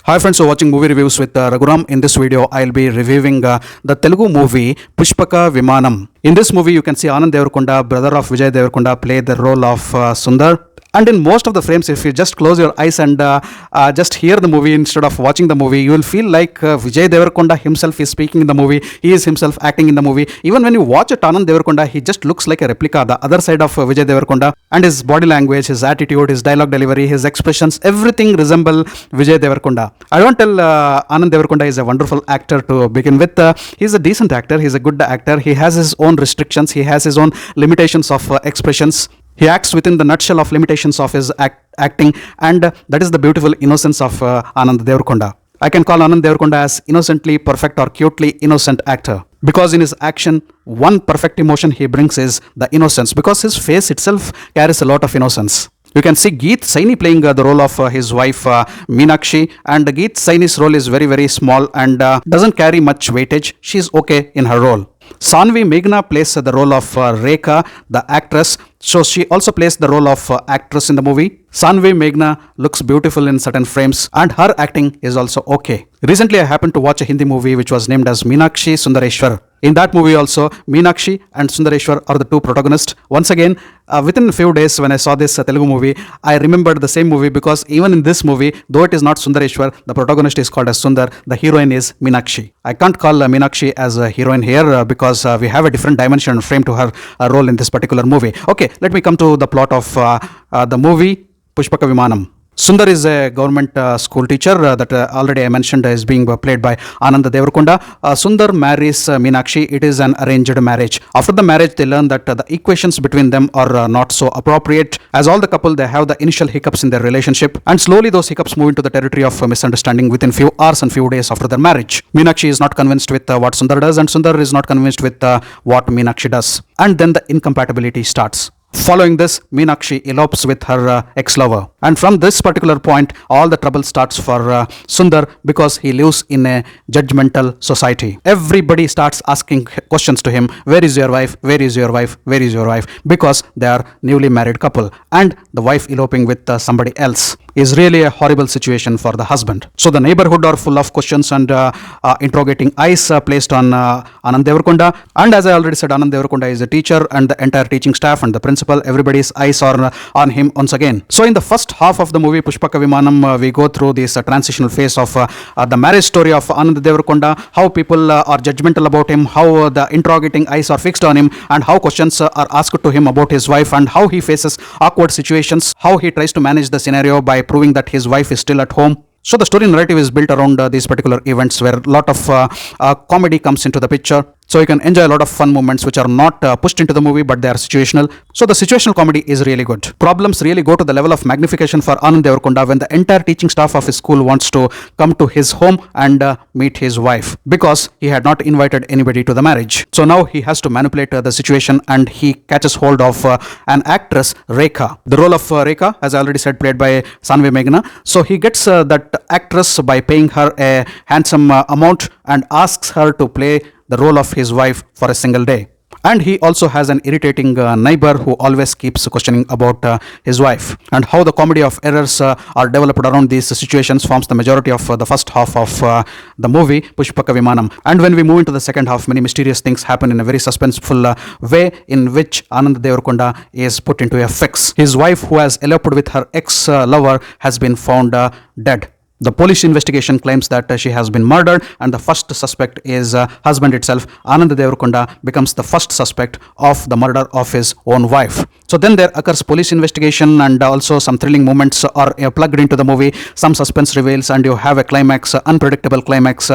Hi friends, so watching movie reviews with Raghuram. In this video, I'll be reviewing the Telugu movie Pushpaka Vimanam. In this movie, you can see Anand Devarakonda, brother of Vijay Devarakonda, play the role of Sundar. And in most of the frames, if you just close your eyes and just hear the movie instead of watching the movie, you will feel like Vijay Devarakonda himself is speaking in the movie. He is himself acting in the movie. Even when you watch it, Anand Devarakonda, he just looks like a replica, the other side of Vijay Devarakonda. And his body language, his attitude, his dialogue delivery, his expressions, everything resemble Vijay Devarakonda. I don't tell Anand Devarakonda is a wonderful actor to begin with. He's a decent actor. He's a good actor. He has his own restrictions. He has his own limitations of expressions. He acts within the nutshell of limitations of his acting, and that is the beautiful innocence of Anand Devarakonda. I can call Anand Devarakonda as innocently perfect or cutely innocent actor. Because in his action, one perfect emotion he brings is the innocence, because his face itself carries a lot of innocence. You can see Geet Saini playing the role of his wife Meenakshi, and Geet Saini's role is very, very small and doesn't carry much weightage. She's okay in her role. Sanvi Meghna plays the role of Rekha, the actress. So she also plays the role of actress in the movie. Sanvi Meghna looks beautiful in certain frames and her acting is also okay. Recently I happened to watch a Hindi movie which was named as Meenakshi Sundareshwar. In that movie also, Meenakshi and Sundareshwar are the two protagonists. Once again, within a few days when I saw this Telugu movie, I remembered the same movie because even in this movie, though it is not Sundareshwar, the protagonist is called as Sundar, the heroine is Meenakshi. I can't call Meenakshi as a heroine here because we have a different dimension and frame to her role in this particular movie. Okay, let me come to the plot of the movie Pushpaka Vimanam. Sundar is a government school teacher that already I mentioned is being played by Anand Devarakonda. Sundar marries Meenakshi. It is an arranged marriage. After the marriage, they learn that the equations between them are not so appropriate. As all the couple, they have the initial hiccups in their relationship, and slowly those hiccups move into the territory of misunderstanding within few hours and few days after their marriage. Meenakshi is not convinced with what Sundar does, and Sundar is not convinced with what Meenakshi does. And then the incompatibility starts. Following this, Meenakshi elopes with her ex-lover. And from this particular point, all the trouble starts for Sundar because he lives in a judgmental society. Everybody starts asking questions to him. Where is your wife? Where is your wife? Where is your wife? Because they are newly married couple. And the wife eloping with somebody else is really a horrible situation for the husband. So the neighborhood are full of questions and interrogating eyes placed on Anand Devarakonda. And as I already said, Anand Devarakonda is a teacher and the entire teaching staff and the principal, everybody's eyes are on him once again. So in the first half of the movie Pushpaka Vimanam, we go through this transitional phase of the marriage story of Anand Devarakonda, how people are judgmental about him, how the interrogating eyes are fixed on him, and how questions are asked to him about his wife, and how he faces awkward situations, how he tries to manage the scenario by proving that his wife is still at home. So the story narrative is built around these particular events where a lot of comedy comes into the picture. So you can enjoy a lot of fun moments which are not pushed into the movie, but they are situational. So the situational comedy is really good. Problems really go to the level of magnification for Anand Devarakonda when the entire teaching staff of his school wants to come to his home and meet his wife because he had not invited anybody to the marriage. So now he has to manipulate the situation and he catches hold of an actress, Rekha. The role of Rekha, as I already said, played by Sanvi Meghna. So he gets that actress by paying her a handsome amount and asks her to play the role of his wife for a single day. And he also has an irritating neighbor who always keeps questioning about his wife. And how the comedy of errors are developed around these situations forms the majority of the first half of the movie Pushpaka Vimanam. And when we move into the second half, many mysterious things happen in a very suspenseful way in which Anand Devarakonda is put into a fix. His wife, who has eloped with her ex-lover, has been found dead. The police investigation claims that she has been murdered and the first suspect is husband itself. Anand Devarakonda becomes the first suspect of the murder of his own wife. So then there occurs police investigation and also some thrilling moments are plugged into the movie. Some suspense reveals and you have a climax, unpredictable climax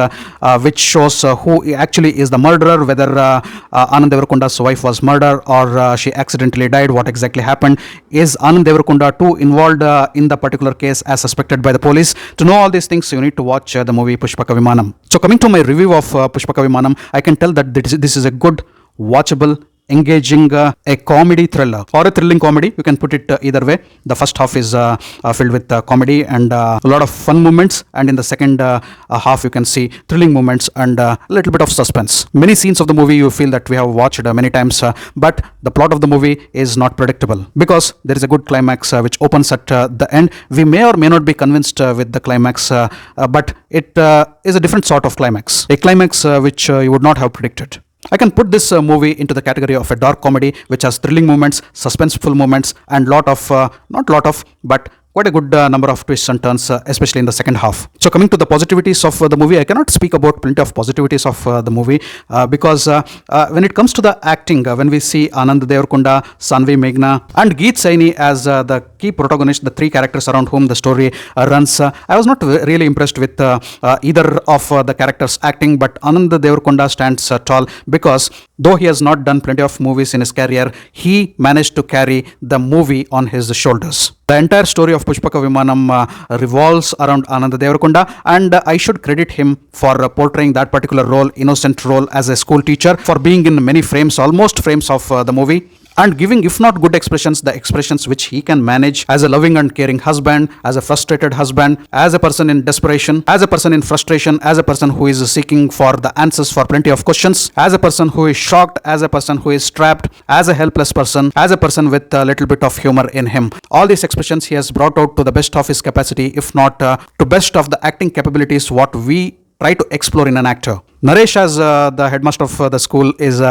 which shows who actually is the murderer, whether Anand Devarakonda's wife was murdered or she accidentally died, what exactly happened. Is Anand Devarakonda too involved in the particular case as suspected by the police? To know all these things, you need to watch the movie Pushpaka Vimanam. So coming to my review of Pushpaka Vimanam, I can tell that this is a good, watchable, engaging, a comedy thriller or a thrilling comedy. You can put it either way. The first half is filled with comedy and a lot of fun moments, and in the second half you can see thrilling moments and a little bit of suspense. Many scenes of the movie you feel that we have watched many times, but the plot of the movie is not predictable because there is a good climax which opens at the end. We may or may not be convinced with the climax, but it is a different sort of climax, a climax which you would not have predicted. I can put this movie into the category of a dark comedy which has thrilling moments, suspenseful moments, and but quite a good number of twists and turns, especially in the second half. So coming to the positivities of the movie, I cannot speak about plenty of positivities of the movie because when it comes to the acting, when we see Anand Devarakonda, Sanvi Meghna, and Geet Saini as the key protagonists, the three characters around whom the story runs, I was not really impressed with either of the characters' acting, but Anand Devarakonda stands tall because though he has not done plenty of movies in his career, he managed to carry the movie on his shoulders. The entire story of Pushpaka Vimanam revolves around Anand Devarakonda, and I should credit him for portraying that particular role, innocent role as a school teacher, for being in many frames, almost frames of the movie, and giving, if not good expressions, the expressions which he can manage as a loving and caring husband, as a frustrated husband, as a person in desperation, as a person in frustration, as a person who is seeking for the answers for plenty of questions, as a person who is shocked, as a person who is trapped, as a helpless person, as a person with a little bit of humor in him. All these expressions he has brought out to the best of his capacity, if not to best of the acting capabilities what we try to explore in an actor. Naresh as the headmaster of the school is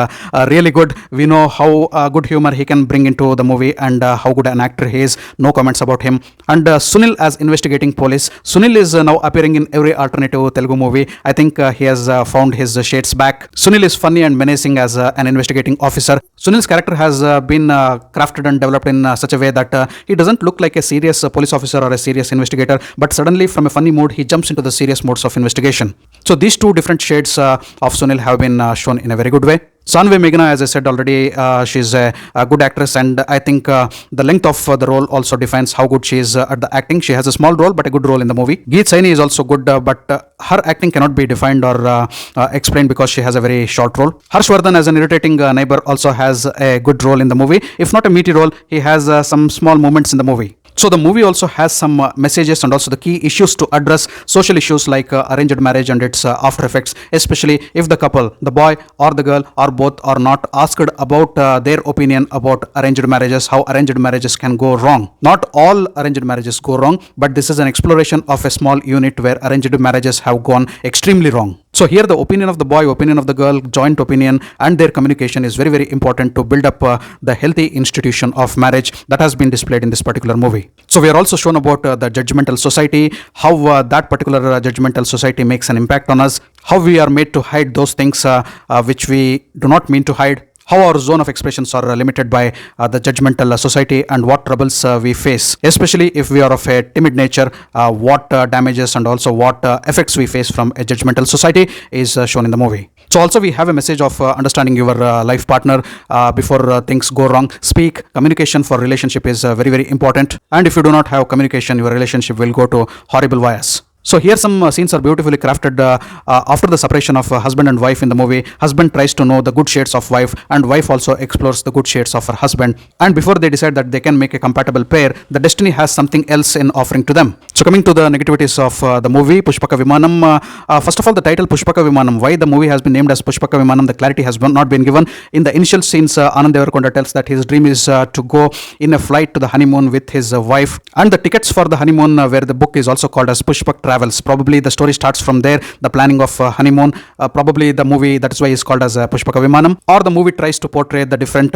really good. We know how good humor he can bring into the movie and how good an actor he is. No comments about him. And Sunil as investigating police. Sunil is now appearing in every alternative Telugu movie. I think he has found his shades back. Sunil is funny and menacing as an investigating officer. Sunil's character has been crafted and developed in such a way that he doesn't look like a serious police officer or a serious investigator, but suddenly from a funny mood he jumps into the serious modes of investigation. So these two different shades of Sunil have been shown in a very good way. Sanvi Meghna, as I said already, she's a good actress, and I think the length of the role also defines how good she is at the acting. She has a small role but a good role in the movie. Geet Saini is also good, but her acting cannot be defined or explained because she has a very short role. Harshvardhan as an irritating neighbor also has a good role in the movie. If not a meaty role, he has some small moments in the movie. So the movie also has some messages and also the key issues to address, social issues like arranged marriage and its after effects, especially if the couple, the boy or the girl or both, are not asked about their opinion about arranged marriages, how arranged marriages can go wrong. Not all arranged marriages go wrong, but this is an exploration of a small unit where arranged marriages have gone extremely wrong. So here the opinion of the boy, opinion of the girl, joint opinion and their communication is very, very important to build up the healthy institution of marriage that has been displayed in this particular movie. So we are also shown about the judgmental society, how that particular judgmental society makes an impact on us, how we are made to hide those things which we do not mean to hide, how our zone of expressions are limited by the judgmental society, and what troubles we face, especially if we are of a timid nature, what damages and also what effects we face from a judgmental society is shown in the movie. So also we have a message of understanding your life partner before things go wrong. Speak. Communication for relationship is very, very important, and if you do not have communication, your relationship will go to horrible wires. So here some scenes are beautifully crafted after the separation of husband and wife in the movie. Husband tries to know the good shades of wife, and wife also explores the good shades of her husband. And before they decide that they can make a compatible pair, the destiny has something else in offering to them. So coming to the negativities of the movie, Pushpaka Vimanam. First of all, the title Pushpaka Vimanam. Why the movie has been named as Pushpaka Vimanam, the clarity has not been given. In the initial scenes, Anand Devarakonda tells that his dream is to go in a flight to the honeymoon with his wife. And the tickets for the honeymoon, where the book is also called as Pushpak Travels. Probably the story starts from there, the planning of honeymoon. Probably the movie, that is why it's called as Pushpaka Vimanam. Or the movie tries to portray the different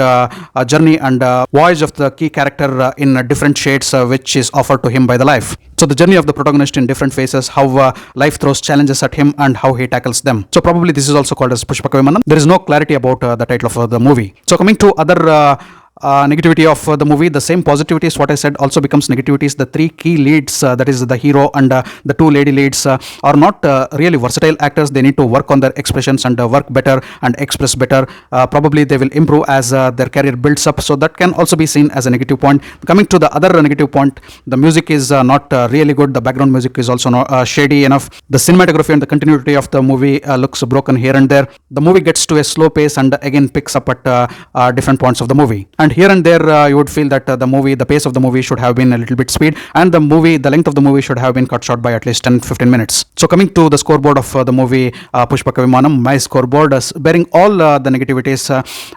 journey and voyage of the key character in different shades which is offered to him by the life. So the journey of the protagonist in different phases, how life throws challenges at him and how he tackles them. So probably this is also called as Pushpaka Vimanam. There is no clarity about the title of the movie. So coming to other negativity of the movie, the same positivities what I said also becomes negativities. The three key leads, that is the hero and the two lady leads, are not really versatile actors. They need to work on their expressions and work better and express better. Probably they will improve as their career builds up, so that can also be seen as a negative point. Coming to the other negative point, the music is not really good. The background music is also not shady enough. The cinematography and the continuity of the movie looks broken here and there. The movie gets to a slow pace and again picks up at different points of the movie, and here and there you would feel that the pace of the movie should have been a little bit speed, and the length of the movie should have been cut short by at least 10-15 minutes. So coming to the scoreboard of the movie Pushpaka Vimanam, my scoreboard, bearing all the negativities,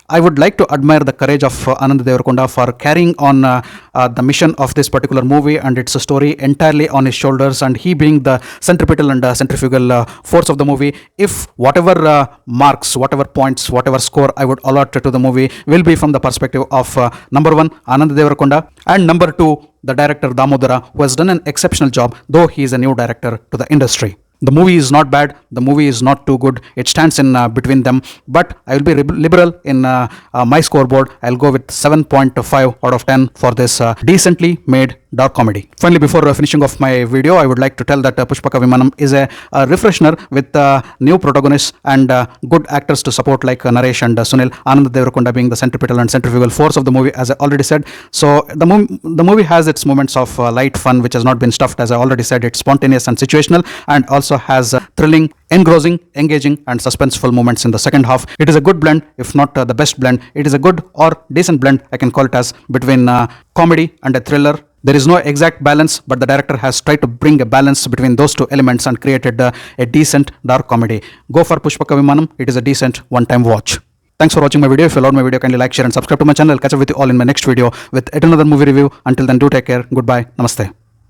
I would like to admire the courage of Anand Devarakonda for carrying on the mission of this particular movie and its story entirely on his shoulders, and he being the centripetal and centrifugal force of the movie. If whatever marks, whatever points, whatever score I would allot to the movie will be from the perspective of number one, Anand Devarakonda, and number two, the director Damodara, who has done an exceptional job, though he is a new director to the industry. The movie is not bad, the movie is not too good, it stands in between them, but I will be liberal in my scoreboard. I'll go with 7.5 out of 10 for this decently made dark comedy. Finally, before finishing off my video, I would like to tell that Pushpaka Vimanam is a refreshener with new protagonists and good actors to support like Naresh and Sunil. Anand Devarakonda being the centripetal and centrifugal force of the movie, as I already said. So the movie has its moments of light fun, which has not been stuffed, as I already said. It's spontaneous and situational, and also has thrilling, engrossing, engaging and suspenseful moments in the second half. It is a good blend, if not the best blend. It is a good or decent blend, I can call it as, between comedy and a thriller. There is no exact balance, but the director has tried to bring a balance between those two elements and created a decent dark comedy. Go for Pushpaka Vimanam. It is a decent one-time watch. Thanks for watching my video. If you loved my video, kindly like, share and subscribe to my channel. I'll catch up with you all in my next video with yet another movie review. Until then, do take care. Goodbye. Namaste.